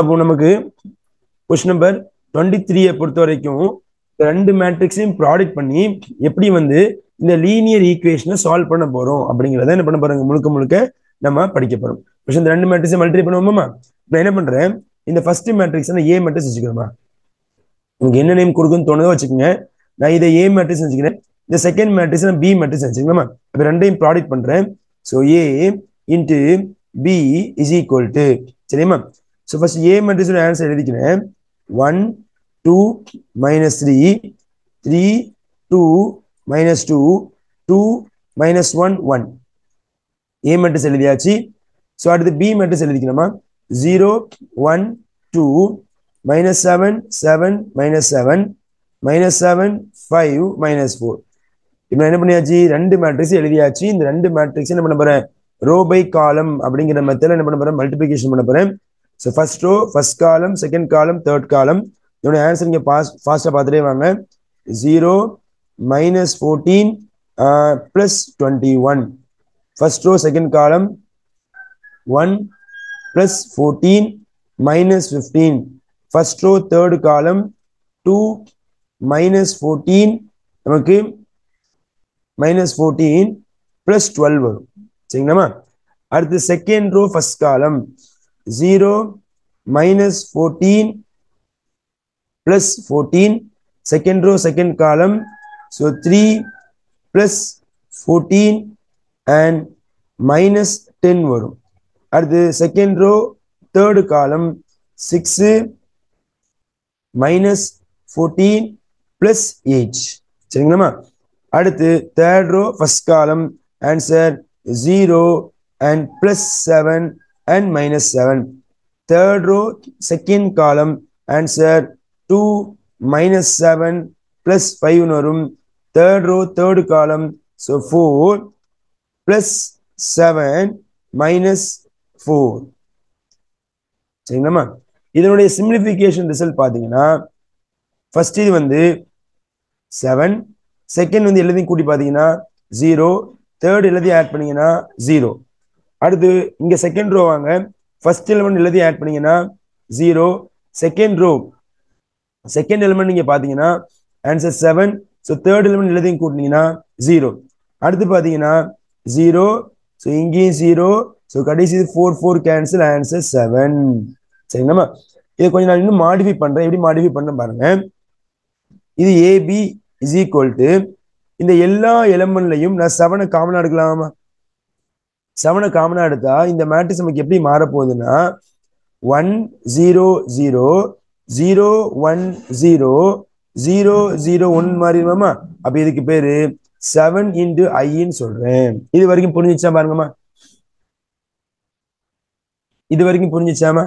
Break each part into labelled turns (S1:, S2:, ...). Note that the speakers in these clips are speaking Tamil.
S1: அப்போ நமக்கு கொஸ்டின் நம்பர் 23 பொறுத்த வரைக்கும் ரெண்டு மேட்ரிக்ஸையும் ப்ராடக்ட் பண்ணி எப்படி வந்து இந்த லீனியர் ஈக்குவேஷனை சால்வ் பண்ண போறோம் அப்படிங்கிறத என்ன பண்ண போறாங்க முழுக்க முழுக்க நம்ம படிக்க போறோம். இந்த ரெண்டு மேட்ரிக்ஸை மல்டிப்ளை பண்ணுவோமா? இப்போ என்ன பண்றேன், இந்த ஃபர்ஸ்ட் மேட்ரிக்ஸ் ஏ மேட்ரிக்ஸ் வச்சுக்கிறோமா, உங்களுக்கு என்ன நேம் கொடுக்குன்னு தோணுதோ வச்சுக்கோங்க. நான் இதை ஏ மேட்ரிக்ஸ் வச்சுக்கிறேன், இந்த செகண்ட் மேட்ரிக்ஸ் நான் பி மேட்ரிக்ஸ் வச்சுக்கலாமா? இப்போ ரெண்டையும் ப்ராடக்ட் பண்றேன். So A into B is equal to, சரியுமா? ஸோ ஃபர்ஸ்ட் ஏ மேட்ரிக்ஸோட ஆன்சர் எழுதிக்கிறேன். 1 2 minus 3 3 2 minus 2 2 minus 1 1 A matrix எழுதியாச்சு. ஸோ அடுத்து B matrix எழுதிக்கணுமா? 0 1 2 minus 7 7 minus 7 minus 7 5 minus 4. இப்போ என்ன பண்ணியாச்சு, ரெண்டு மேட்ரிக்ஸ் எழுதியாச்சு. இந்த ரெண்டு மேட்ரிக்ஸ் என்ன பண்ண போறேன், ரோ பை காலம் அப்படிங்கிற மெத்தட்ல என்ன பண்ண போறேன், மல்டிபிளிகேஷன் பண்ண போறேன். So first row first column, second column third column. இதோட ஆன்சர் இங்கே ஃபாஸ்டா பார்த்துட்டே வாங்க. 0 minus 14 plus 21. First row second column 1 plus 14 minus 15. First row third column 2 minus 14 நமக்கு minus 14 plus 12 வரும், சரிங்களா? அடுத்து second row first column 0 minus 14 plus 14. Second row second column, so 3 plus 14 and minus 10 வரும். அடுத்து செகண்ட் ரோ தேர்ட் காலம் 6 minus 14 plus 8, சரிங்களா? அடுத்து third row first column answer 0 and plus 7 and minus 7. Third row second column answer 2 minus 7 plus 5 வரும். Third row third column, so 4 plus 7 minus 4, சரிங்களா? இதனுடைய சிம்பிளிஃபிகேஷன் ரிசல்ட் பார்த்தீங்கன்னா ஃபர்ஸ்ட் இது வந்து 7, செகண்ட் வந்து எல்லாத்தையும் கூட்டி பார்த்தீங்கன்னா 0, தேர்ட் எல்லாத்தையும் ஆட் பண்ணீங்கன்னா 0. அடுத்து இங்க செகண்ட் ரோ வாங்க, ஃபர்ஸ்ட் எலிமெண்ட் எல்லாத்தையும் ஆட் பண்ணீங்கன்னா 0, செகண்ட் ரோ செகண்ட் எலிமெண்ட் நீங்க பாத்தீங்கன்னா ஆன்சர் 7, ஸோ தேர்ட் எலிமெண்ட் எல்லாத்தையும் கூட்டினீங்கன்னா 0. அடுத்து பாத்தீங்கன்னா 0, ஸோ இங்கேயும் 0, ஸோ கடைசி 4 4 கேன்சல், ஆன்சர் 7, சரிங்களா? இதை கொஞ்சம் நான் இன்னும் மாடிஃபை பண்றேன். எப்படி மாடிஃபை பண்ண பாருங்க. இது ஏபி இஸ் ஈக்குவல் டு, இந்த எல்லா எலிமெண்ட்லையும் நான் 7 காமனா எடுக்கலாமா? 7 காமனா எடுத்தா இந்த மேட்ரிக்ஸ் நமக்கு எப்படி மாற போகுதுன்னா 1 0 0 0 1 0 0 0 1 மாறிடுமா? அப்ப இதுக்கு பேரு 7 into iன்னு சொல்றேன். இது வரைக்கும் புரிஞ்சிச்சா பாருங்கம்மா? இது வரைக்கும் புரிஞ்சிச்சாமா?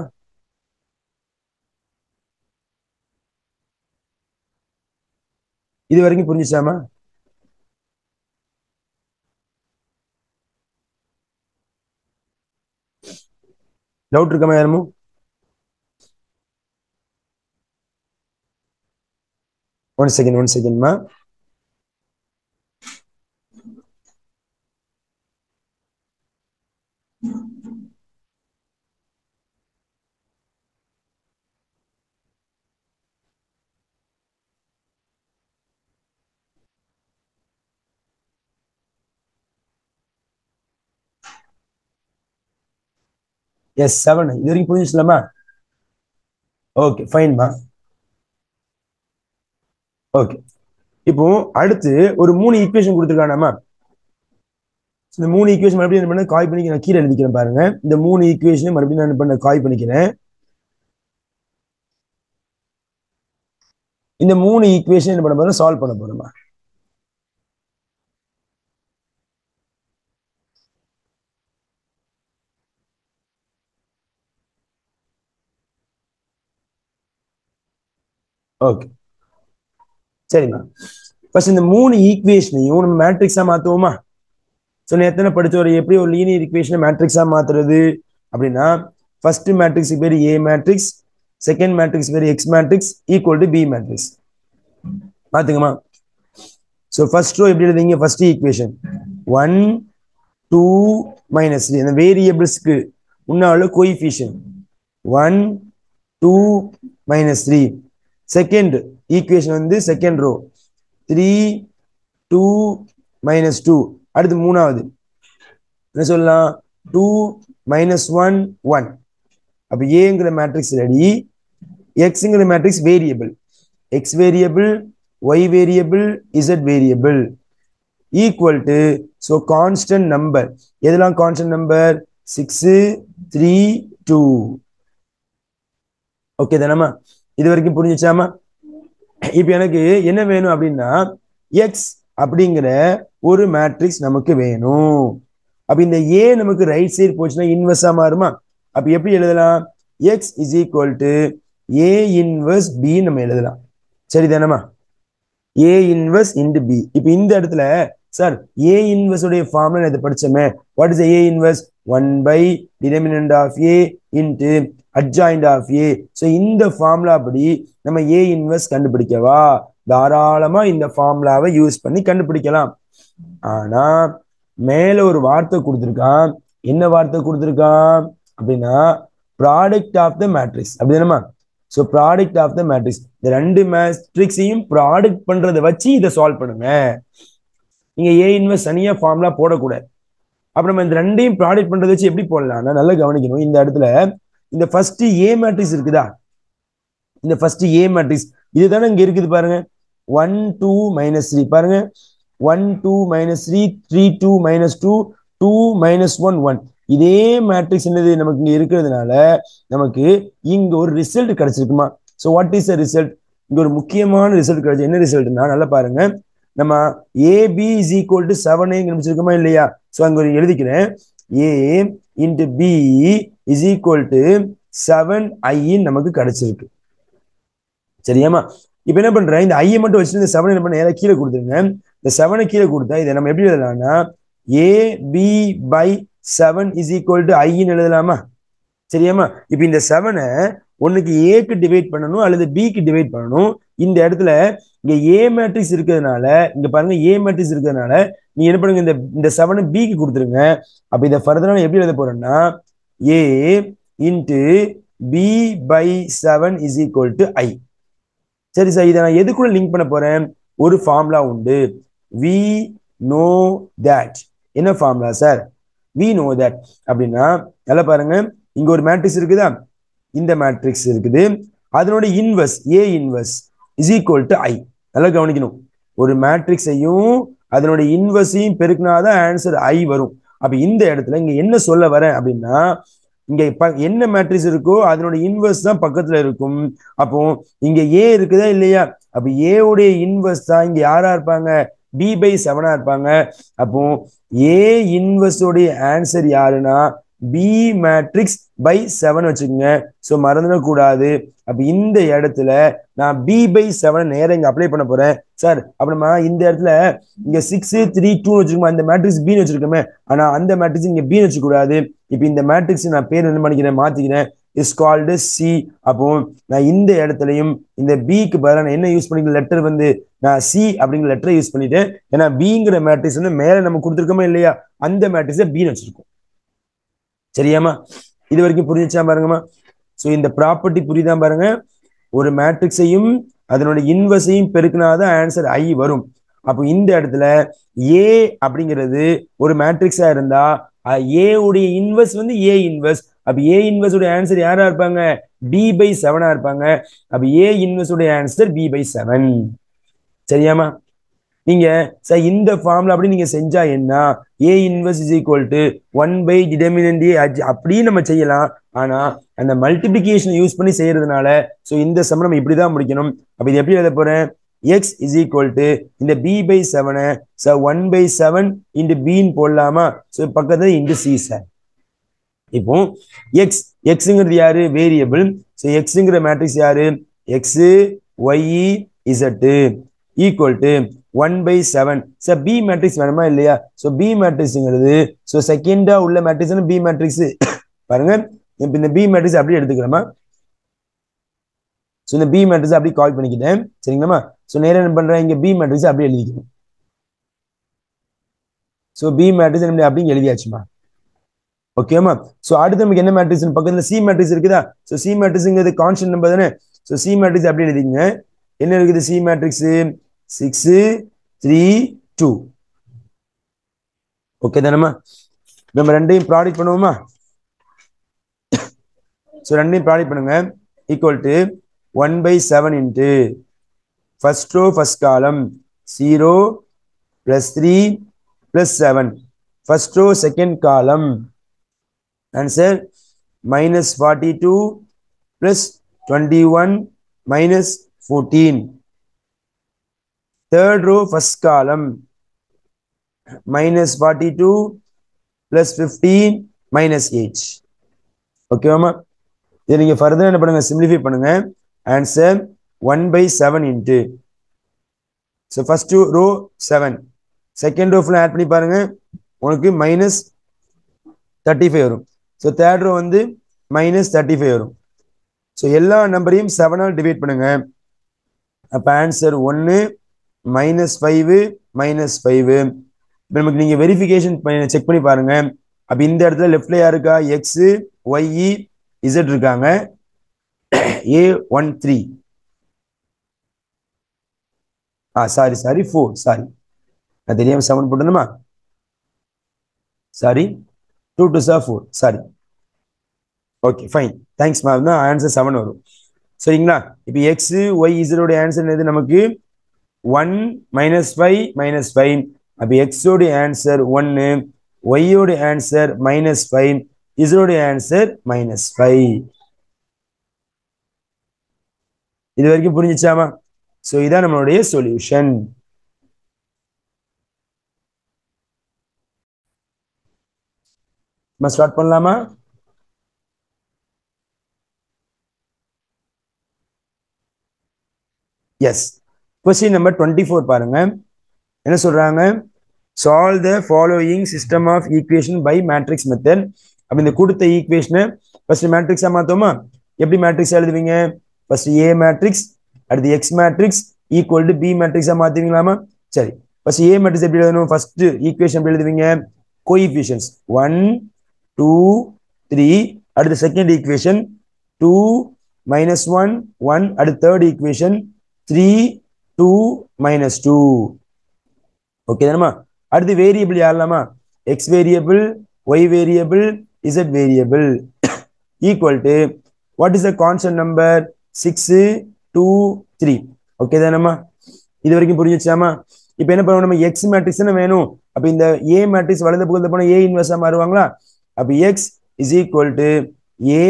S1: இது வரைக்கும் புரிஞ்சிச்சாமா? டவுட் இருக்காமா யாரும்? ஒன் செகண்ட்மா. எஸ் 7 இது வரைக்கும் புரிஞ்சிச்சலாமா? ஓகே ஃபைன்மா. ஓகே, இப்போ அடுத்து ஒரு 3 ஈக்குவேஷன் கொடுத்துருக்கானாமா? இந்த 3 ஈக்குவேஷன் மறுபடியும் என்ன பண்ண காய் பண்ணி நான் கீழே எழுதிக்கிறேன் பாருங்க. இந்த 3 ஈக்குவேஷனை மறுபடியும் நான் என்ன பண்ண காய் பண்ணிக்கிறேன். இந்த 3 ஈக்குவேஷன் என்ன பண்ண போறோம், சால்வ் பண்ண போறோமா? ஓகே சரிம்மா. ஃபர்ஸ்ட் இந்த 3 ஈக்குவேஷனையும் நம்ம மேட்ரிக்ஸா மாத்துவோமா? ஸோ எத்தனை படிச்ச ஒரு எப்படி ஒரு லீனியர் ஈக்குவேஷனை மேட்ரிக்ஸா மாத்துறது அப்படின்னா, ஃபர்ஸ்ட் மேட்ரிக்ஸ் பேர் ஏ மேட்ரிக்ஸ், செகண்ட் மேட்ரிக்ஸ் பேர் X matrix equal to B matrix. பாத்துங்கம்மா. ஸோ ஃபர்ஸ்ட் ரோ எப்படி எழுதிங்க, ஃபர்ஸ்ட் ஈக்குவேஷன் 1 2 minus 3 அந்த வேரியபிள்ஸ்க்கு முன்னால கோஎஃபிஷியன்ட் 1 2 minus 3. Second equation வந்து second row 3 2 minus 2. அடுத்து மூணாவது என்ன சொல்லலாம் 2 minus 1 1. அப்ப ஏங்கிற மேட்ரிக்ஸ் ரெடி. எக்ஸ்ங்கிற matrix variable, x variable, y variable, z variable equal to so constant number. எதெல்லாம் கான்ஸ்டன்ட் நம்பர் 6 3 2. ஓகே தானம்மா? இது வரைக்கும் புரிஞ்சுச்சாமா? இப்ப எனக்கு என்ன வேணும் அப்படின்னா எக்ஸ் அப்படிங்கிற ஒரு மேட்ரிக்ஸ் நமக்கு வேணும். அப்ப இந்த ஏ நமக்கு ரைட் சைடு போச்சுன்னா இன்வெர்ஸா மாறுமா? அப்ப எப்படி எழுதலாம்? X is equal to A inverse B நம்ம எழுதலாம். சரிதானம்மா? A inverse into B. இப்ப இந்த இடத்துல சார் ஏ இன்வெர்ஸ் உடைய ஃபார்முலா நேத்து படிச்சோமே. What is A inverse? 1 by determinant of A into adjoint of A. So இந்த ஃபார்முலா படி நம்ம ஏ இன்வெர்ஸ் கண்டுபிடிக்கவா? தாராளமா இந்த ஃபார்முலாவை யூஸ் பண்ணி கண்டுபிடிக்கலாம். ஆனா மேல ஒரு வார்த்தை கொடுத்துருக்கான். என்ன வார்த்தை கொடுத்துருக்கான் அப்படின்னா ப்ராடக்ட் ஆஃப் த மேட்ரிக்ஸ் அப்படிதானமா? So product of the matrix, இந்த ரெண்டு மேட்ரிக்ஸையும் ப்ராடக்ட் பண்றதை வச்சு இதை சால்வ் பண்ணுங்க. நீங்க ஏ இன்வெர்ஸ் தனியா ஃபார்முலா போடக்கூடாது. அப்ப நம்ம இந்த ரெண்டையும் ப்ராடக்ட் பண்றதை வச்சு எப்படி போடலாம்னா நல்லா கவனிக்கணும். இந்த இடத்துல இந்த ஃபர்ஸ்ட் ஏ மேட்ரிக்ஸ் இருக்குதா? இந்த ஃபர்ஸ்ட் ஏ மேட்ரிக்ஸ் இதுதானே இங்க இருக்குது பாருங்க. 1 2 minus 3 பாருங்க. 1 2 minus 3 3 2 minus 2 2 minus 1 1. இதே மேட்ரிக்ஸ் என்னது நமக்கு இங்க இருக்கிறதுனால நமக்கு இங்க ஒரு ரிசல்ட் கிடைச்சிருக்குமா? So what is the result? இங்க ஒரு முக்கியமான ரிசல்ட் கிடைச்சு. என்ன ரிசல்ட்னா நல்லா பாருங்க. நம்ம ஏபி இஸ் ஈக்குவல் டு 7 கண்டுபிடிச்சிருக்கோமா இல்லையா? ஸோ அங்க ஒரு எழுதிக்கிறேன். A into B is equal to 7i நமக்கு கிடைச்சிருக்கு. சரியாமா? இப்ப என்ன பண்றேன்? இந்த ஐயை மட்டும் வச்சுட்டு இந்த 7 என்ன பண்ண நேரா கீழே கொடுத்துருங்க. இந்த 7 கீழே கொடுத்தா இதை நம்ம எப்படி எழுதலாம்னா A B by 7 is equal to ஐன்னு எழுதலாமா? சரியாமா? இப்ப இந்த 7 ஒன்னுக்கு ஏக்கு டிவைட் பண்ணணும் அல்லது பிக்கு டிவைட் பண்ணணும். இந்த இடத்துல இங்க ஏ மேட்ரிக்ஸ் இருக்கிறதுனால இங்க பாருங்க ஏ மேட்ரிக்ஸ் இருக்கிறதுனால நீங்க என்ன பண்ணுங்க இந்த 7 பிக்கு கொடுத்துருங்க. அப்ப இதை ஃபர்தரா எப்படி எழுத போறேன்னா A into B by 7 is equal to I. சரி சார், இதை நான் எதுக்குள்ள லிங்க் பண்ண போறேன்? ஒரு ஃபார்முலா உண்டு. We know that. என்ன formula sir? We know that அப்படின்னா நல்லா பாருங்க. இங்க ஒரு மேட்ரிக்ஸ் இருக்குதா? இந்த மேட்ரிக்ஸ் இருக்குது. அதனோட inverse A inverse is equal to I. நல்லா கவனிக்கணும். ஒரு மேட்ரிக்ஸையும் அதனோட இன்வெர்ஸையும் பெருக்கினாதான் ஆன்சர் ஐ வரும். அப்ப இந்த இடத்துல இங்க என்ன சொல்ல வரேன் அப்படின்னா இங்க என்ன மேட்ரிக்ஸ் இருக்கோ அதனோட இன்வெர்ஸ் தான் பக்கத்துல இருக்கும். அப்போ இங்க ஏ இருக்குதா இல்லையா? அப்ப ஏ உடைய இன்வெர்ஸ் தான் இங்க யாரா இருப்பாங்க? பி பை 7 இருப்பாங்க. அப்போ ஏ இன்வெர்ஸ் உடைய ஆன்சர் யாருன்னா பி மேட்ரிக்ஸ் பை 7 வச்சுக்கோங்க. ஸோ மறந்துடக்கூடாது. அப்ப இந்த இடத்துல நான் பி பை 7 நேரம் இங்க அப்ளை பண்ண போறேன் சார். அப்புறமா இந்த இடத்துல இங்க 6 3 2 வச்சுக்கோமா, இந்த மேட்ரிக்ஸ் பி வச்சிருக்கோமே. ஆனா அந்த மேட்ரிக்ஸ் இங்க பி வச்சுக்க கூடாது. இப்ப இந்த மேட்ரிக்ஸ் நான் பேர் என்ன பண்ணிக்கிறேன், மாத்திக்கிறேன். Is called C. அப்போ நான் இந்த இடத்துலயும் இந்த பிக்கு பதிலாக நான் என்ன யூஸ் பண்ணிக்கிறேன்? லெட்டர் வந்து நான் சி அப்படிங்கிற லெட்டரை யூஸ் பண்ணிட்டேன். ஏன்னா பிங்கிற மேட்ரிக்ஸ் வந்து மேல நம்ம கொடுத்துருக்கோமா இல்லையா? அந்த மேட்ரிக்ஸை பி வச்சிருக்கோம். சரியாமா? இது வரைக்கும் புரிஞ்சுச்சா பாருங்கம்மா? ஸோ இந்த ப்ராப்பர்ட்டி புரியுதான் பாருங்க. ஒரு மேட்ரிக்ஸையும் அதனோட இன்வெர்ஸையும் பெருக்கினாதான் ஆன்சர் ஐ வரும். அப்போ இந்த இடத்துல ஏ அப்படிங்கிறது ஒரு மேட்ரிக்ஸா இருந்தா ஏ உடைய இன்வெர்ஸ் வந்து ஏ இன்வெர்ஸ். அப்ப ஏ இன்வெர்ஸ் உடைய ஆன்சர் யாரா இருப்பாங்க? பி பை 7 இருப்பாங்க. அப்ப ஏ இன்வெர்ஸ் உடைய ஆன்சர் பி பை 7. சரியாமா? நீங்க சார் இந்த ஃபார்முலா அப்படி நீங்க செஞ்சா என்ன? A inverse is equal to 1 by determinant A அப்படின்னு நம்ம செய்யலாம். ஆனா அந்த மல்டிபிளிகேஷன் யூஸ் பண்ணி செய்யறதுனால ஸோ இந்த சம் நம்ம இப்படிதான் முடிக்கணும். அப்ப இது எப்படி எழுத போறேன்? எக்ஸ் இஸ் ஈக்குவல் டு இந்த B by 7 sir 1 by 7 into பின்னு போடலாமா? ஸோ பக்கத்துல இன்டு சி சார். இப்போ எக்ஸ் எக்ஸுங்கிறது யாரு? வேரியபிள். ஸோ எக்ஸுங்கிற மேட்ரிக்ஸ் யாரு? X y z equal to 1 by 7. Sir B matrix வேணுமா இல்லையா? ஸோ பி மேட்ரிக்ஸ்ங்கிறது ஸோ செகண்டா உள்ள மேட்ரிக்ஸ் பி மேட்ரிக்ஸ் பாருங்க. இப்போ இந்த பி மேட்ரிக்ஸ் அப்படியே எடுத்துக்கிறோமா? ஸோ இந்த பி மேட்ரிக்ஸ் அப்படியே கால் பண்ணிக்கிட்டேன். சரிங்களாமா? ஸோ நேரம் என்ன பண்றேன்? இங்க பி மேட்ரிக்ஸ் அப்படியே எழுதிக்கணும். ஸோ பி மேட்ரிக்ஸ் அப்படிங்க எழுதியாச்சுமா? ஓகேமா. ஸோ அடுத்து நமக்கு என்ன மேட்ரிக்ஸ் பக்கத்துல சி மேட்ரிக்ஸ் இருக்குதா? ஸோ சி மேட்ரிக்ஸ்ங்கிறது கான்ஸ்டன்ட் நம்பர் தானே. ஸோ சி மேட்ரிக்ஸ் அப்படி எழுதிங்க. என்ன இருக்குது சி மேட்ரிக்ஸ்? 6 3 2. ஓகே தானேமா? நம்ம ரெண்டையும் ப்ராடக்ட் பண்ணுவோமா? ஸோ ரெண்டையும் ப்ராடக்ட் பண்ணுங்க. Equal to 1/7 into first row first column 0 plus 3 plus 7. First row second column. Answer minus 42 plus 21 minus 14. Third row first column minus 42 plus 15 minus 8. Okay மாமா? இதை நீங்க ஃபர்தர் என்ன பண்ணுங்க, சிம்பிளிஃபை பண்ணுங்க. Answer 1/7 into so first row 7, second row ஃபுல்லாக ஆட் பண்ணி பாருங்க, உனக்கு மைனஸ் 35 வரும். ஸோ தேர்ட் ரோ வந்து மைனஸ் 35 வரும். ஸோ எல்லா நம்பரையும் 7ஆல் டிவைட் பண்ணுங்க. அப்போ ஆன்சர் 1 -5 -5. இப்போ நமக்கு நீங்கள் வெரிஃபிகேஷன் செக் பண்ணி பாருங்க. அப்போ இந்த இடத்துல லெஃப்ட்ல யாருக்கா எக்ஸ் ஒய் இசட் இருக்காங்க. A13 சாரி 4 சாரி நான் தெரியாம 7 போட்டணுமா? Sorry 2 2 4 sorry. Okay fine, thanks ma'am. தான் ஆன்சர் 7 வரும். சரிங்களா? இப்போ எக்ஸ் ஒய் இசடோட ஆன்சர் எது நமக்கு 1 -5 -5. அப்போ எக்ஸோட ஆன்சர் 1, ஒய்யோட ஆன்சர் -5, இசடோட ஆன்சர் -5. இது வரைக்கும் புரிஞ்சிச்சாமா? ஸோ இதான் நம்மளுடைய சொல்யூஷன். நம்ம ஸ்டார்ட் பண்ணலாமா? எஸ். கொஸ்டின் நம்பர் 24 பாருங்க. என்ன சொல்றாங்க? Solve the following system of equation by matrix method. அப்ப இந்த கொடுத்த ஈக்குவேஷனை ஃபர்ஸ்ட் மேட்ரிக்ஸா மாத்தோமா? எப்படி மேட்ரிக்ஸ் எழுதுவீங்க? ஃபர்ஸ்ட் ஏ மேட்ரிக்ஸ், அடுத்து x matrix equal to B மேட்ரிக்ஸா மாத்துவீங்களாமா? சரி, ஃபர்ஸ்ட் ஏ மேட்ரிக்ஸ் எப்படி எழுதணும்? ஃபர்ஸ்ட் ஈக்குவேஷன் எப்படி எழுதுவீங்க? கோஎஃபிஷியன்ட்ஸ் 1 2 3. அடுத்து செகண்ட் ஈக்குவேஷன் 2 -1 1. அடுத்து தேர்ட் ஈக்குவேஷன் 3 2 -2. ஓகே தானமா? அடுத்து வேரியபிள் யாரலாமா? X variable, y variable, z variable equal to what is the constant number? 6 2 3. Okay தானம்மா? இது வரைக்கும் புரிஞ்சிச்சாமா? இப்போ என்ன பண்ணுவோம், நம்ம எக்ஸ் மேட்ரிக்ஸ் தானே வேணும். அப்போ இந்த ஏ மேட்ரிக்ஸ் வலது பக்கத்தில் போனால் ஏ இன்வெர்ஸா மாறுவாங்களா? அப்போ X is equal to A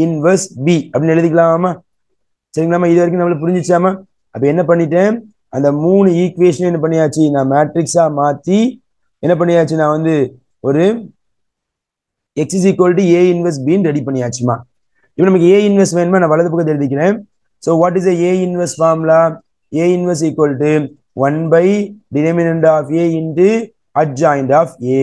S1: inverse B அப்படின்னு எழுதிக்கலாமா? சரிங்களாமா? இது வரைக்கும் நம்மளுக்கு புரிஞ்சிச்சாமா? அப்போ என்ன பண்ணிட்டேன், அந்த 3 ஈக்குவேஷன் என்ன பண்ணியாச்சு, நான் மேட்ரிக்ஸா மாற்றி என்ன பண்ணியாச்சு, நான் வந்து ஒரு x is equal to A inverse பின்னு ரெடி பண்ணியாச்சுமா. இப்போ நமக்கு ஏ இன்வெர்ஸ் வேணுமா? நான் வலது பக்கத்தை எழுதிக்கிறேன். So what is A inverse formula? A inverse equal to 1 determinant of A into adjoint of A.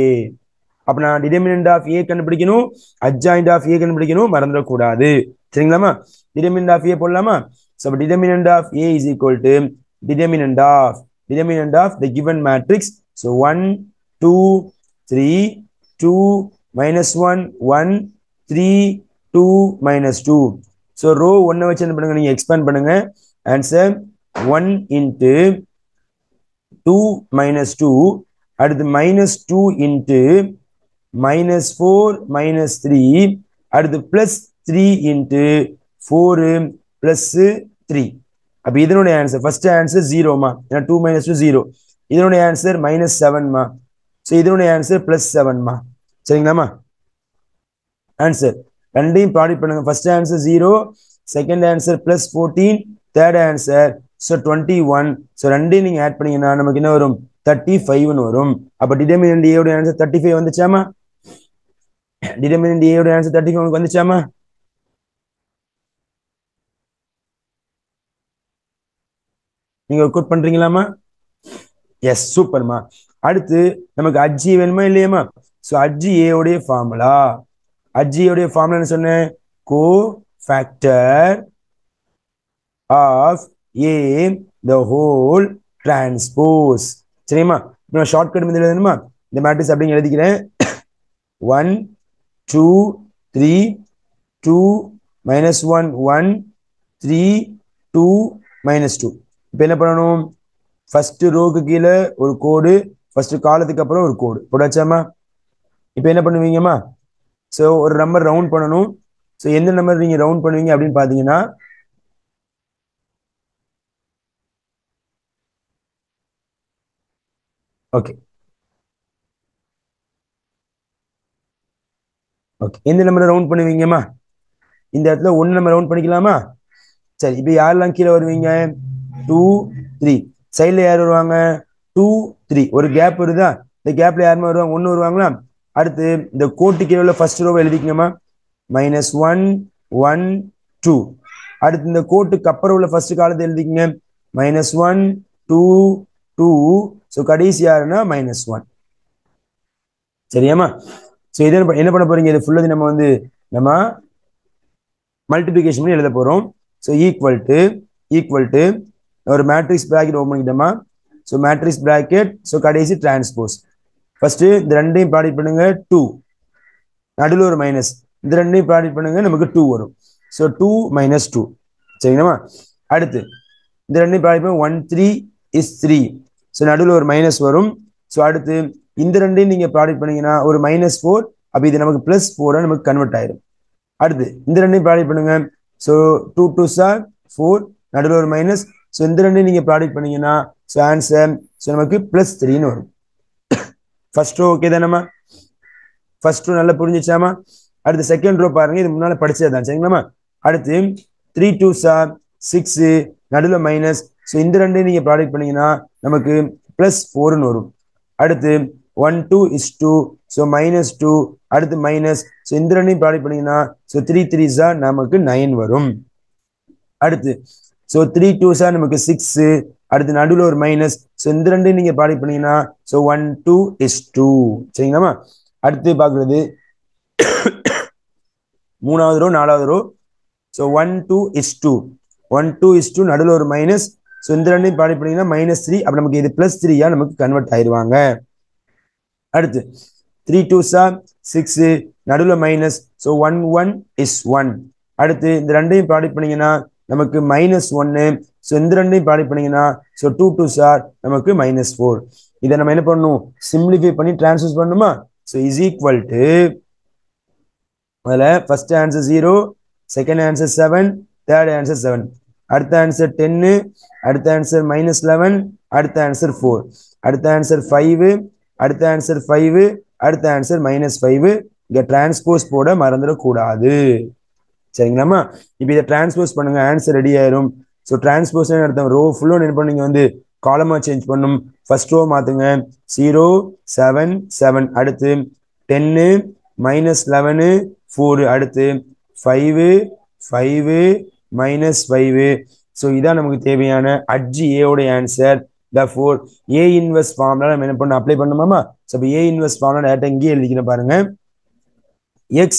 S1: அப்போ நான் டிடர்மினன்ட் ஆஃப் ஏ கண்டுபிடிக்கணும், அட்ஜாயிண்ட் ஆஃப் ஏ கண்டுபிடிக்கணும், மறந்துடக்கூடாது. சரிங்களாமா? டிடர்மினன்ட் ஆஃப் ஏ போடலாமா? So determinant of A is equal to determinant of the given matrix. So 1 2 3 2 -1 1 3 2 -2. So row 1 வச்சு என்ன பண்ணுங்க, நீங்க எக்ஸ்பேண்ட் பண்ணுங்க. Answer 1 into 2 -2. அடுத்து -2 இன்ட்டு -4 -3. அடுத்து +3 இன்ட்டு 4 +3. அப்ப இதனுடைய ஆன்சர் ஃபர்ஸ்ட் ஆன்சர் 0மா, ஏன்னா 2 -2 0. இதனுடைய ஆன்சர் -7மா. ஸோ இதனுடைய ஆன்சர் +7மா. சரிங்களாமா? ஆன்சர் ரெண்டையும் ப்ராடக்ட் பண்ணுங்க. First answer 0, second answer +14, third answer 21. So ரெண்டையும் நீங்க ஆட் பண்ணீங்கன்னா நமக்கு என்ன வரும்? 35 வரும். அப்ப டிடர்மினன்ட் ஏ உடைய ஆன்சர் 35 வந்துச்சாமா? டிடர்மினன்ட் ஏ உடைய ஆன்சர் 35 வந்துச்சாமா? நீங்க ஒர்க் அவுட் பண்றீங்களாமா? எஸ், சூப்பர்மா. அடுத்து நமக்கு அஜ்ஜி வேணுமா இல்லையாமா? ஸோ அஜ்ஜி ஏ உடைய ஃபார்முலா, அஜ்ஜியோடைய ஃபார்முலா என்ன சொன்னேன்? Cofactor of A the whole transpose. சரிமா? நான் ஷார்ட்கட் மெத்தட் எழுதணுமா? இந்த மேட்ரிக்ஸ் அப்படிங்க எழுதிக்கிறேன். 1 2 3 2 minus 1 1 3 2 minus 2. இப்போ என்ன பண்ணணும்? ஃபர்ஸ்ட் ரோக்கு கீழே ஒரு கோடு, ஃபர்ஸ்ட் காலத்துக்கு அப்புறம் ஒரு கோடு போடாச்சாமா? இப்போ என்ன பண்ணுவீங்கம்மா? ஸோ ஒரு நம்பர் ரவுண்ட் பண்ணணும். ஸோ எந்த நம்பர் நீங்க ரவுண்ட் பண்ணுவீங்க அப்படின்னு பாத்தீங்கன்னா, ஓகே ஓகே, எந்த நம்பரை ரவுண்ட் பண்ணுவீங்கம்மா? இந்த இடத்துல ஒன்னு நம்ம ரவுண்ட் பண்ணிக்கலாமா? சரி, இப்போ யாரெல்லாம் கீழே வருவீங்க? 2 3. சைட்ல யார் வருவாங்க? 2 3. ஒரு கேப் வருதா? இந்த கேப்ல யாருமே வருவாங்க? ஒன்னு வருவாங்களா? அடுத்து இந்த கோட்டு கீழே உள்ள ஃபர்ஸ்ட் ரோவை எழுதிக்கங்கம்மா. -1 1 2. அடுத்து இந்த கோட்டுக்கு அப்புறம் உள்ள ஃபர்ஸ்ட் காலத்தை எழுதிக்கங்க. -1 2 2. ஸோ கடைசி யாருன்னா -1. சரியாமா? ஸோ இது என்ன பண்ண போறீங்க? இது ஃபுல்லா நம்ம வந்து நம்ம மல்டிபிளிகேஷன் பண்ணி எழுத போறோம். ஸோ ஈக்குவல் டு ஒரு மேட்ரிக்ஸ் பிராக்கெட் ஓபன் பண்ணிட்டோமா? ஸோ மேட்ரிக்ஸ் பிராக்கெட், ஸோ கடைசி டிரான்ஸ்போஸ். ஃபர்ஸ்ட் இந்த ரெண்டையும் ப்ராடக்ட் பண்ணுங்க 2, நடுவில் ஒரு மைனஸ். இந்த ரெண்டையும் ப்ராடக்ட் பண்ணுங்க, நமக்கு 2 வரும். ஸோ 2 - 2. சரிங்களா? அடுத்து இந்த ரெண்டையும் ப்ராடக்ட் பண்ணுங்க, 1 3 is 3. ஸோ நடுவில் ஒரு மைனஸ் வரும். ஸோ அடுத்து இந்த ரெண்டையும் நீங்க ப்ராடக்ட் பண்ணீங்கன்னா ஒரு -4. அப்போ இது நமக்கு +4 நமக்கு கன்வெர்ட் ஆயிடும். அடுத்து இந்த ரெண்டையும் ப்ராடக்ட் பண்ணுங்க. ஸோ 2 2s are 4, நடுவில் ஒரு மைனஸ். ஸோ இந்த ரெண்டையும் நீங்க ப்ராடக்ட் பண்ணீங்கன்னா ஸோ ஆன்சர் ஸோ நமக்கு +3ன்னு வரும். ஃபர்ஸ்ட் ரோ ஓகே தானேம்மா? ஃபர்ஸ்ட் ரோ நல்லா புரிஞ்சிச்சாமா? அடுத்து செகண்ட் ரோ பாருங்க, இது முன்னால படிச்சதுதான். சரிங்களாமா? அடுத்து 3 2s are 6, நடுவில் மைனஸ். ஸோ இந்த ரெண்டையும் நீங்க ப்ராடக்ட் பண்ணீங்கன்னா நமக்கு +4ன்னு வரும். அடுத்து 1 2 is 2, ஸோ -2. அடுத்து மைனஸ். ஸோ இந்த ரெண்டையும் ப்ராடக்ட் பண்ணீங்கன்னா ஸோ 3 3s are நமக்கு 9 வரும். அடுத்து ஸோ 3 2s are நமக்கு 6. அடுத்து நடுவில் ஒரு மைனஸ். ஸோ இந்த ரெண்டையும் நீங்க ப்ராடக்ட் பண்ணீங்கன்னா ஸோ 1 2 is 2. சரிங்களாமா? அடுத்து பார்க்குறது மூணாவது ரோ, நாலாவது ரோ. ஸோ 1 2 is 2, 1 2 is 2, நடுவில் ஒரு மைனஸ். ஸோ இந்த ரெண்டையும் ப்ராடக்ட் பண்ணீங்கன்னா -3. அப்போ நமக்கு இது +3 நமக்கு கன்வெர்ட் ஆயிடுவாங்க. அடுத்து 3 2s are 6, நடுவில் மைனஸ். So 1 1 is 1. அடுத்து இந்த ரெண்டையும் ப்ராடக்ட் பண்ணீங்கன்னா நமக்கு -1. ஸோ இந்த ரெண்டையும் ப்ராடக்ட் பண்ணீங்கன்னா ஸோ 2 2s are நமக்கு -4. இதை நம்ம என்ன பண்ணணும்? சிம்பிளிஃபை பண்ணி டிரான்ஸ்ஃபர் பண்ணணுமா? ஸோ இஸ் ஈக்குவல் டு, அதில் first answer 0, second answer 7, third answer 7, அடுத்த ஆன்சர் 10, அடுத்த ஆன்சர் -11, அடுத்த ஆன்சர் 4, அடுத்த ஆன்சர் 5, அடுத்த ஆன்சர் 5, அடுத்த ஆன்சர் -5. இங்க டிரான்ஸ்போஸ் போட மறந்துடக்கூடாது. சரிங்களாமா? இப்போ இதை டிரான்ஸ்போஸ் பண்ணுங்க, ஆன்சர் ரெடி ஆயிரும். ஸோ டிரான்ஸ்போஸ் அர்த்தம் ரோ ஃபுல்லும் என்ன பண்ணீங்க வந்து காலமா சேஞ்ச் பண்ணும். ஃபர்ஸ்ட் ரோ மாத்துங்க, 0 7 7. அடுத்து 10 -11 4. அடுத்து 5 5 -5. ஸோ இதான் நமக்கு தேவையான அட்ஜி ஏவோட ஆன்சர். therefore A இன்வெர்ஸ் ஃபார்முலா நம்ம என்ன பண்ண அப்ளை பண்ணுமாமா? ஸோ A இன்வெர்ஸ் ஃபார்முலா டேரக்டா இங்கே எழுதிக்கிறேன் பாருங்க. X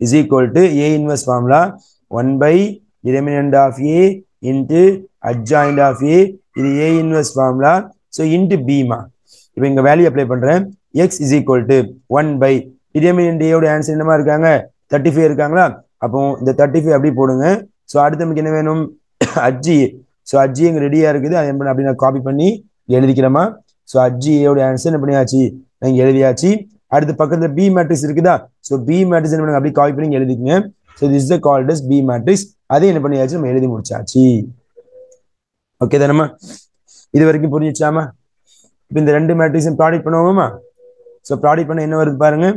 S1: is equal to A inverse formula 1 by determinant of A into adjoint of A. இது A inverse formula. So into B மா. இப்போ இங்க வேல்யூ அப்ளை பண்றேன். X is equal to 1 by determinant A ஓட ஆன்சர் என்னமா இருக்காங்க? 35 இருக்காங்களா? அப்போ இந்த 35 அப்படி போடுங்க. ஸோ அடுத்து நமக்கு என்ன வேணும்? அட்ஜி. ஸோ அட்ஜி இங்க ரெடியா இருக்குது. அதை அப்படி நான் காப்பி பண்ணி எழுதிக்கிறேமா? ஸோ அட்ஜி ஏவோட ஆன்சர் என்ன பண்ணியாச்சு? நான் எழுதியாச்சு. அடுத்து பக்கத்துல பி மேட்ரிக்ஸ் இருக்குதா? ஸோ பி மேட்ரிக்ஸ் என்ன பண்ணி அப்படி காப்பி பண்ணி எழுதிக்கங்க. So this is called as B matrix. அதே என்ன பண்ணியாச்சு? நம்ம எழுதி முடிச்சாச்சு. ஓகே தானேம்மா? இது வரைக்கும் புரிஞ்சிச்சாமா? இப்போ இந்த ரெண்டு மேட்ரிக்ஸும் ப்ராடக்ட் பண்ணுவோமா? ஸோ ப்ராடக்ட் பண்ண என்ன வருது பாருங்க.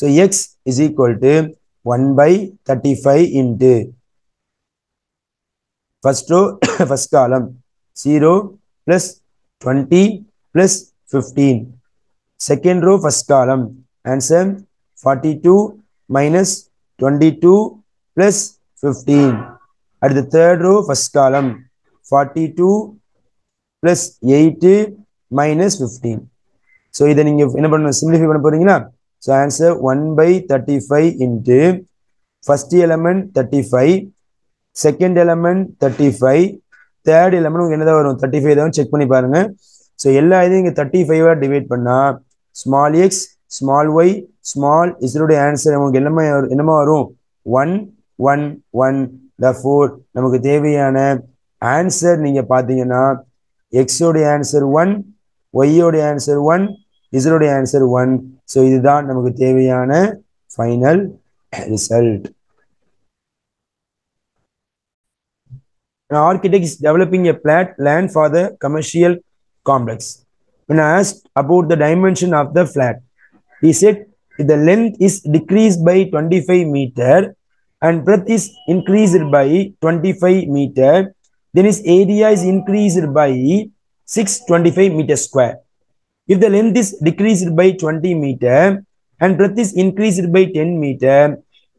S1: So x is equal to 1 by 35 into first row first column 0 plus 20 plus 15. Second row first column answer 42 minus 22 plus 15. At the third row first column 42 plus 8 minus 15. So இதை நீங்க என்ன பண்ணணும்? சிம்பிளிஃபை பண்ண போறீங்களா? So answer 1 by 35 into first element 35, second element 35, third element என்னதான் வரும்? 35 தான். செக் பண்ணி பாருங்க. ஸோ எல்லா இதையும் இங்கே 35 டிவைட் பண்ணா small x small y small இசருடைய ஆன்சர் நமக்கு என்னமா வரும் 1 1 1. therefore நமக்கு தேவையான ஆன்சர் நீங்க பாத்தீங்கன்னா x உடைய ஆன்சர் 1, y உடைய ஆன்சர் 1, z உடைய ஆன்சர் 1. ஸோ இதுதான் நமக்கு தேவையான final result. An architect is developing a plot land for the commercial complex. When asked about the dimension of the flat, he said if the length is decreased by 25 meter and breadth is increased by 25 meter, then its area is increased by 625 meter square. If the length is decreased by 20 meter and breadth is increased by 10 meter,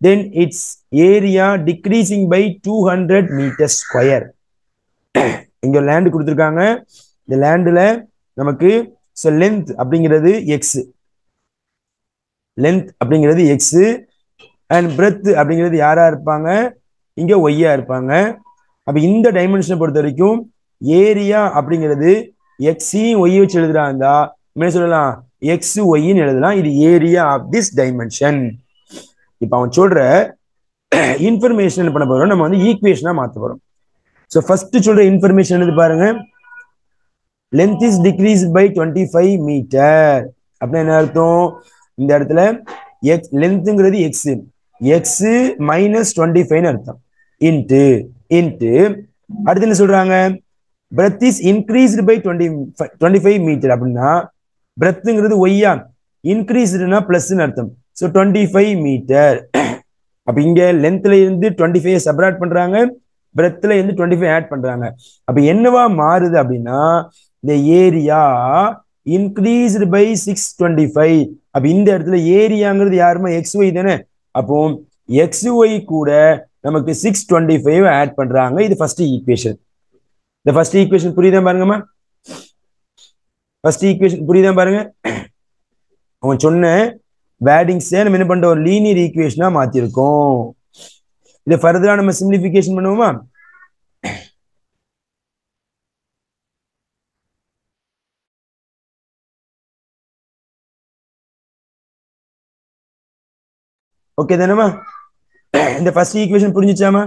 S1: then its area decreasing by 200 meter square. இங்க லேண்ட் கொடுத்திருக்காங்க. இந்த லேண்ட்ல நமக்கு லென்த் அப்படிங்கிறது எக்ஸ், லென்த் அப்படிங்கிறது எக்ஸ் அண்ட் பிரெத் அப்படிங்கிறது யாரா இருப்பாங்க, இங்க ஒய்யா இருப்பாங்க. அப்ப இந்த டைமென்ஷனை பொறுத்த வரைக்கும் ஏரியா அப்படிங்கிறது எக்ஸையும் ஒய் வச்சு எழுதுறா இருந்தா என்ன சொல்லலாம், எக்ஸ் ஒய்ன்னு எழுதலாம். இது ஏரியா ஆஃப் திஸ் டைமென்ஷன். இப்ப அவன் சொல்ற இன்ஃபர்மேஷன் என்ன பண்ண போறோம், நம்ம வந்து ஈக்குவேஷனா மாத்த போறோம். ஸோ ஃபர்ஸ்ட் சொல்ற இன்ஃபர்மேஷன் என்னது பாருங்க, length is decrease by 25 metre. அப்படின்னா என்ன அர்த்தம், இந்த இடத்துல எக்ஸ் லென்த்ங்கிறது எக்ஸ், எக்ஸ் மைனஸ் 25 அர்த்தம், இன்ட்டு இன்ட்டு அடுத்து என்ன சொல்றாங்க, breadth is increased by 25 metre. அப்படின்னா பிரெத்ங்கிறது ஒய்யா, இன்க்ரீஸ்டுனா பிளஸ்ன்னு அர்த்தம். So 25 metre. அப்ப இங்க லென்த்ல இருந்து 25 சப்ராக்ட் பண்றாங்க, பிரெத்ல இருந்து 25 ஆட் பண்றாங்க. அப்ப என்னவா மாறுது அப்படின்னா இந்த ஏரியா இன்க்ரீஸ்டு பை 625. அப்ப இந்த இடத்துல ஏரியாங்கிறது யாருமா எக்ஸ் ஒய் தானே. அப்போ எக்ஸ் ஒய் கூட நமக்கு 625 ஆட் பண்றாங்க. இது ஃபர்ஸ்ட் ஈக்குவேஷன். இந்த ஃபர்ஸ்ட் ஈக்குவேஷன் புரியுதா பாருங்கம்மா, ஃபர்ஸ்ட் ஈக்குவேஷன் புரியுதா பாருங்க. அவன் சொன்ன வேர்டிங்ஸை நம்ம என்ன பண்றோம், ஒரு லீனியர் ஈக்குவேஷனா மாத்திருக்கோம். இதை ஃபர்தரா நம்ம சிம்பிளிஃபிகேஷன் பண்ணுவோமா. ஓகே தானேமா, இந்த ஃபர்ஸ்ட் ஈக்குவேஷன் புரிஞ்சுச்சாமா.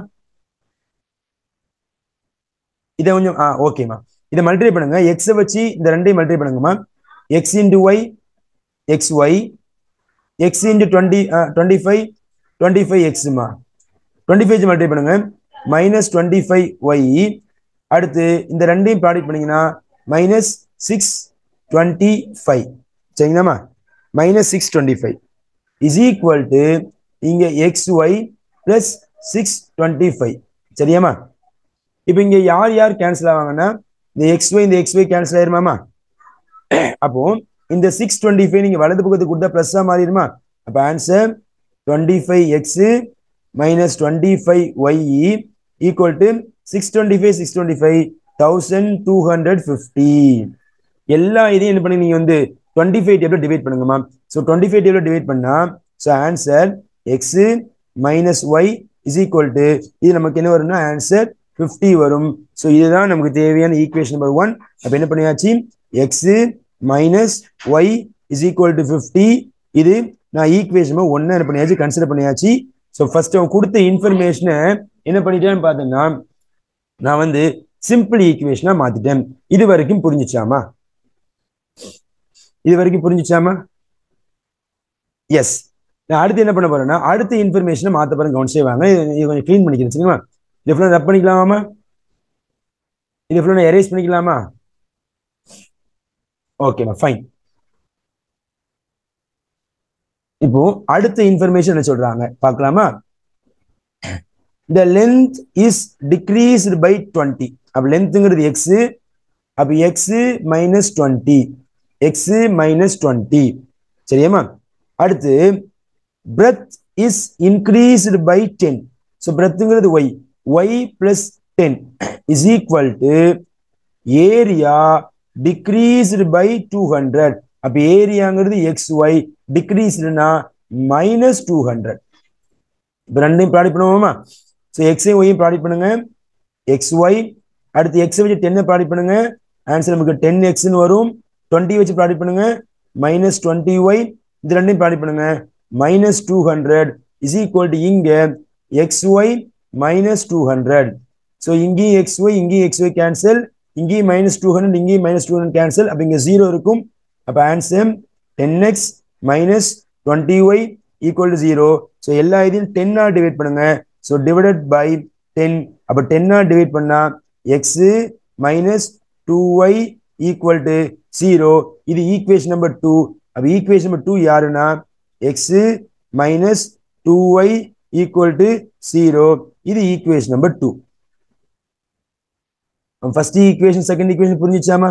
S1: இதை கொஞ்சம் ஓகேமா, இதை மல்டிப்ளை பண்ணுங்க, எக்ஸை வச்சு இந்த ரெண்டையும் மல்டிப்ளை பண்ணுங்கம்மா. X into y x y, x into 25 25 எக்ஸ்மா, 25 மல்டிப்ளை பண்ணுங்க மைனஸ் 25 ஒய். அடுத்து இந்த ரெண்டையும் ப்ராடக்ட் பண்ணீங்கன்னா மைனஸ் 625. சரிங்களாமா, மைனஸ் 625 இஸ் ஈக்குவல் டு இங்க எக்ஸ் ஒய் பிளஸ் 625. சரியாமா. இப்போ இங்க யார் யார் கேன்சல் ஆவாங்கன்னா இந்த எக்ஸ் ஒய் கேன்சல் ஆயிருமாமா. அப்போ இந்த 625 நீங்க வலது பக்கத்துக்கு கொடுத்தா பிளஸ்ஸா மாறிடுமா. அப்ப answer 25x minus 25y equal to 625 1250. எல்லா இதையும் என்ன பண்ணி நீங்க வந்து 25 டேபிள் டிவைட் பண்ணுங்கம்மா. ஸோ 25 டேபிள் டிவைட் பண்ணா so answer x minus Y is equal to இது நமக்கு என்ன வரும்னா ஆன்சர் 50 வரும். ஸோ இதுதான் நமக்கு தேவையான ஈக்குவேஷன் நம்பர் 1. அப்ப என்ன பண்ணியாச்சு, X minus Y is equal to 50. இது நான் ஈக்குவேஷன் 1 என்ன பண்ணியாச்சு, கன்சிடர் பண்ணியாச்சு. ஸோ ஃபர்ஸ்ட் அவன் கொடுத்த இன்ஃபர்மேஷனை என்ன பண்ணிட்டேன்னு பார்த்தேன்னா நான் வந்து சிம்பிள் ஈக்குவேஷனா மாத்திட்டேன். இது வரைக்கும் புரிஞ்சுச்சாமா, இது வரைக்கும் புரிஞ்சுச்சாமா. எஸ், நான் அடுத்து என்ன பண்ண போறேன்னா அடுத்த இன்ஃபர்மேஷனை மாத்த போறேன். கவனிச்சே வாங்க, இது கொஞ்சம் கிளீன் பண்ணிக்கிறேன். சரிங்களா, இது ஃபுல்லாக ரப் பண்ணிக்கலாமா, இது ஃபுல்லாக எரேஸ் பண்ணிக்கலாமா. ஓகேமா, ஃபைன். இப்போ அடுத்த இன்ஃபர்மேஷன் என்ன சொல்றாங்க பார்க்கலாமா. the length is decreased by 20. அப்ப லென்த்ங்கிறது எக்ஸ், அப்ப எக்ஸ் மைனஸ் 20, எக்ஸ் மைனஸ் 20. சரியாமா. அடுத்து breadth is increased by 10. so breadthங்கிறது y, y plus 10 is equal to area decreased by 200. அப்ப ஏரியாங்கிறது எக்ஸ் ஒய், டிக்ரீஸ்டுனா மைனஸ் 200. இப்போ ரெண்டையும் ப்ராடக்ட் பண்ணுவோமா. ஸோ எக்ஸையும் ஒய்யும் ப்ராடக்ட் பண்ணுங்க, எக்ஸ் ஒய். அடுத்து எக்ஸை வச்சு 10 ப்ராடக்ட் பண்ணுங்க, ஆன்சர் நமக்கு 10x வரும். 20 வச்சு ப்ராடக்ட் பண்ணுங்க மைனஸ் 20y. இது ரெண்டையும் ப்ராடக்ட் பண்ணுங்க. மைனஸ் 200 இஸ் ஈக்குவல் டு இங்க xy மைனஸ் 200. ஸோ இங்கேயும் xy இங்கேயும் xy கேன்சல், இங்கேயும் மைனஸ் 200 இங்கேயும் மைனஸ் 200 கேன்சல். அப்போ இங்கே 0 இருக்கும். அப்போ answer 10x minus 20y equal to 0. So எல்லா இதையும் 10 ஆல் டிவைட் பண்ணுங்க. So divided by 10. அப்போ 10 ஆல் டிவைட் பண்ணா x minus 2y equal to 0. இது ஈக்குவேஷன் நம்பர் 2. அப்போ ஈக்குவேஷன் நம்பர் 2 யாருன்னா x minus 2y equal to 0. இது equation number 2. First equation second equation புரிஞ்சிச்சாமா?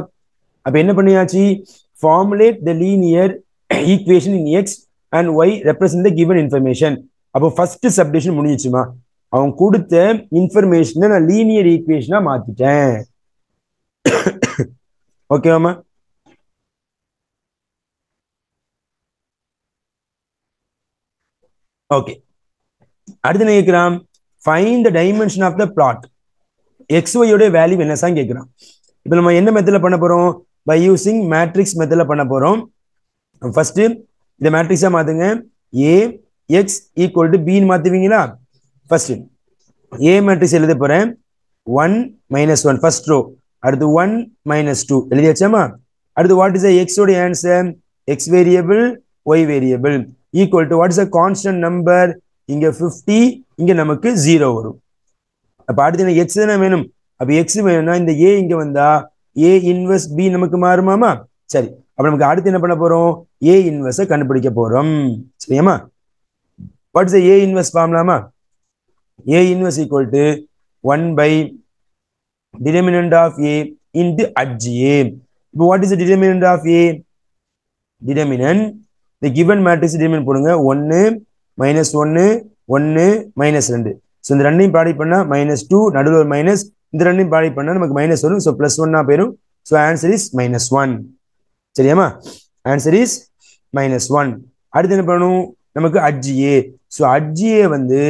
S1: அப்ப என்ன பண்ணியாச்சு? Formulate the linear equation in x and y represent the given information. அப்போ ஃபர்ஸ்ட் சப்டிவிஷன் முடிஞ்சிச்சுமா? அவன் கொடுத்த இன்ஃபர்மேஷனை நான் லீனியர் ஈக்குவேஷனா மாத்திட்டேன். ஓகேவாமா? ஓகே, அடுத்து என்ன கேட்கிறான்? Find the dimension of the plot. XY உடைய வேல்யூ என்னசான்னு கேட்கிறான். இப்போ நம்ம என்ன மெத்தட்ல பண்ண போறோம்? பை யூசிங் மேட்ரிக்ஸ் மெத்தட்ல பண்ண போறோம். ஃபர்ஸ்ட் இந்த மேட்ரிக்ஸா மாத்துங்க. A x equal to B ன்னு மாத்துவீங்களா? ஃபர்ஸ்ட் A மேட்ரிக்ஸ் எழுத போறேன். 1 மைனஸ் 1 ஃபர்ஸ்ட் ரோ. அடுத்து 1 மைனஸ் 2 எழுதியாச்சாமா? அடுத்து வாட் இஸ் x உடைய answer? x variable y variable equal to what is constant number? இங்க 50, இங்க நமக்கு 0 வரும். அப்ப அடுத்து x தானே வேணும். அப்ப x வேணும்னா இந்த a இங்க வந்தா a இன்வெர்ஸ் b நமக்கு மாறுமாமா? சரி, அப்ப நமக்கு அடுத்து என்ன பண்ண போறோம்? a இன்வெர்ஸ் கண்டுபிடிக்க போறோம். சரியாமா? வாட் இஸ் a இன்வெர்ஸ் ஃபார்முலாமா? a inverse equal to 1 by determinant of a into HGA. இப்போ what is determinant of a? determinant the given matrix determinant போடுங்க. 1 மைனஸ் 1 1 மைனஸ் 2. ஸோ இந்த ரெண்டையும் ப்ராடக்ட் பண்ணா மைனஸ் 2, நடுவில் ஒரு மைனஸ், இந்த ரெண்டையும் ப்ராடக்ட் பண்ணா நமக்கு மைனஸ் வரும். ஸோ பிளஸ் 1 போயிடும். So answer is minus 1. சரியாமா? Answer is minus 1. அடுத்து என்ன பண்ணணும்? நமக்கு HGA. ஸோ HGA வந்து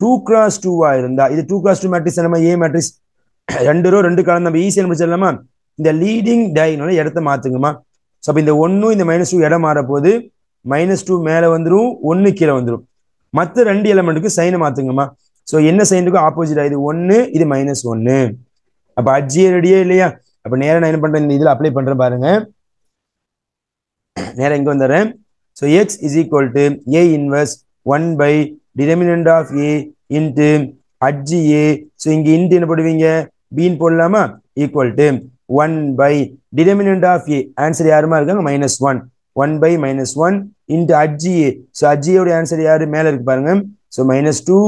S1: 2 cross 2 இருந்தா இது 2 cross 2 மேட்ரிக்ஸ் நம்ம A மேட்ரிக்ஸ் 2 ரோ 2 காலம் நம்ம ஈஸியாக முடிச்சிடலாமா? இந்த லீடிங் டயகனல் இடத்த மாத்துங்கம்மா. ஸோ அப்போ இந்த 1 இந்த மைனஸ் 2 இடம் மாற போது மைனஸ் 2 மேலே வந்துடும், 1 கீழே வந்துடும். மற்ற 2 எலமெண்ட்டுக்கு சைனை மாத்துங்கம்மா. ஸோ என்ன சைனுக்கும் ஆப்போசிட் இது 1, இது மைனஸ் 1. அப்போ HGA ரெடியே இல்லையா? அப்போ நேரம் நான் என்ன பண்றேன்? இந்த இதில் அப்ளை பண்றேன் பாருங்க. நேரம் இங்க வந்துடுறேன். So x is equal to a inverse 1 by determinant of a into HGA. So இங்க இன்ட் என்ன போடுவீங்க? b போடலாமா? Equal to 1 by determinant of a. Answer யாருமா இருக்காங்க? Minus 1. 1 by minus 1 into HGA. So HGA உடைய ஆன்சர் யாரு? மேல இருக்கு பாருங்க. So minus 2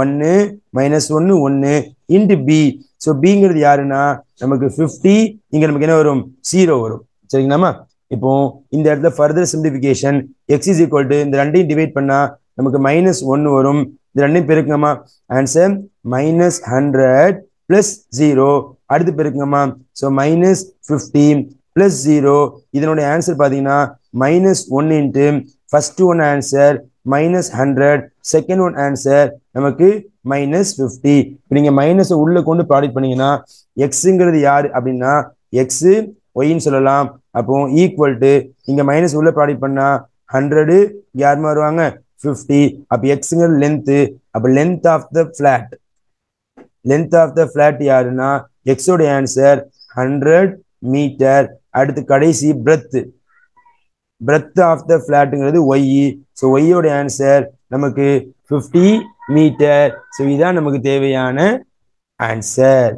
S1: 1 minus 1 1 into b. So பிங்கிறது யாருன்னா நமக்கு 50, இங்க நமக்கு என்ன வரும்? 0 வரும். சரிங்களாமா? இப்போ இந்த இடத்துல further simplification x is equal to இந்த ரெண்டையும் டிவைட் பண்ணா நமக்கு மைனஸ் 1 வரும். இது ரெண்டையும் பெருக்குங்கம்மா. Answer minus 100 plus 0. அடுத்து பெருக்குங்கம்மா. So minus 50 plus 0. இதனுடைய ஆன்சர் பார்த்தீங்கன்னா minus 1 into first one answer minus 100, second one answer நமக்கு மைனஸ் 50. நீங்க மைனஸ் உள்ள கொண்டு ப்ராடக்ட் பண்ணீங்கன்னா எக்ஸுங்கிறது யாரு அப்படின்னா எக்ஸ் ஒய்ன்னு சொல்லலாம். அப்போ ஈக்குவல் டு இங்க மைனஸ் உள்ள ப்ராடக்ட் பண்ணா 100, யார் வருவாங்க? 50. அப்போ எக்ஸுங்கிறது லென்த். அப்போ length of the flat, length of the flat யாருன்னா எக்ஸோட ஆன்சர் 100 மீட்டர். அடுத்து கடைசி பிரெத், பிரெத் ஆஃப் த ஃபிளாட்ங்கிறது ஒய். ஸோ ஒய்யோட ஆன்சர் நமக்கு 50 மீட்டர். ஸோ இதுதான் நமக்கு தேவையான ஆன்சர்.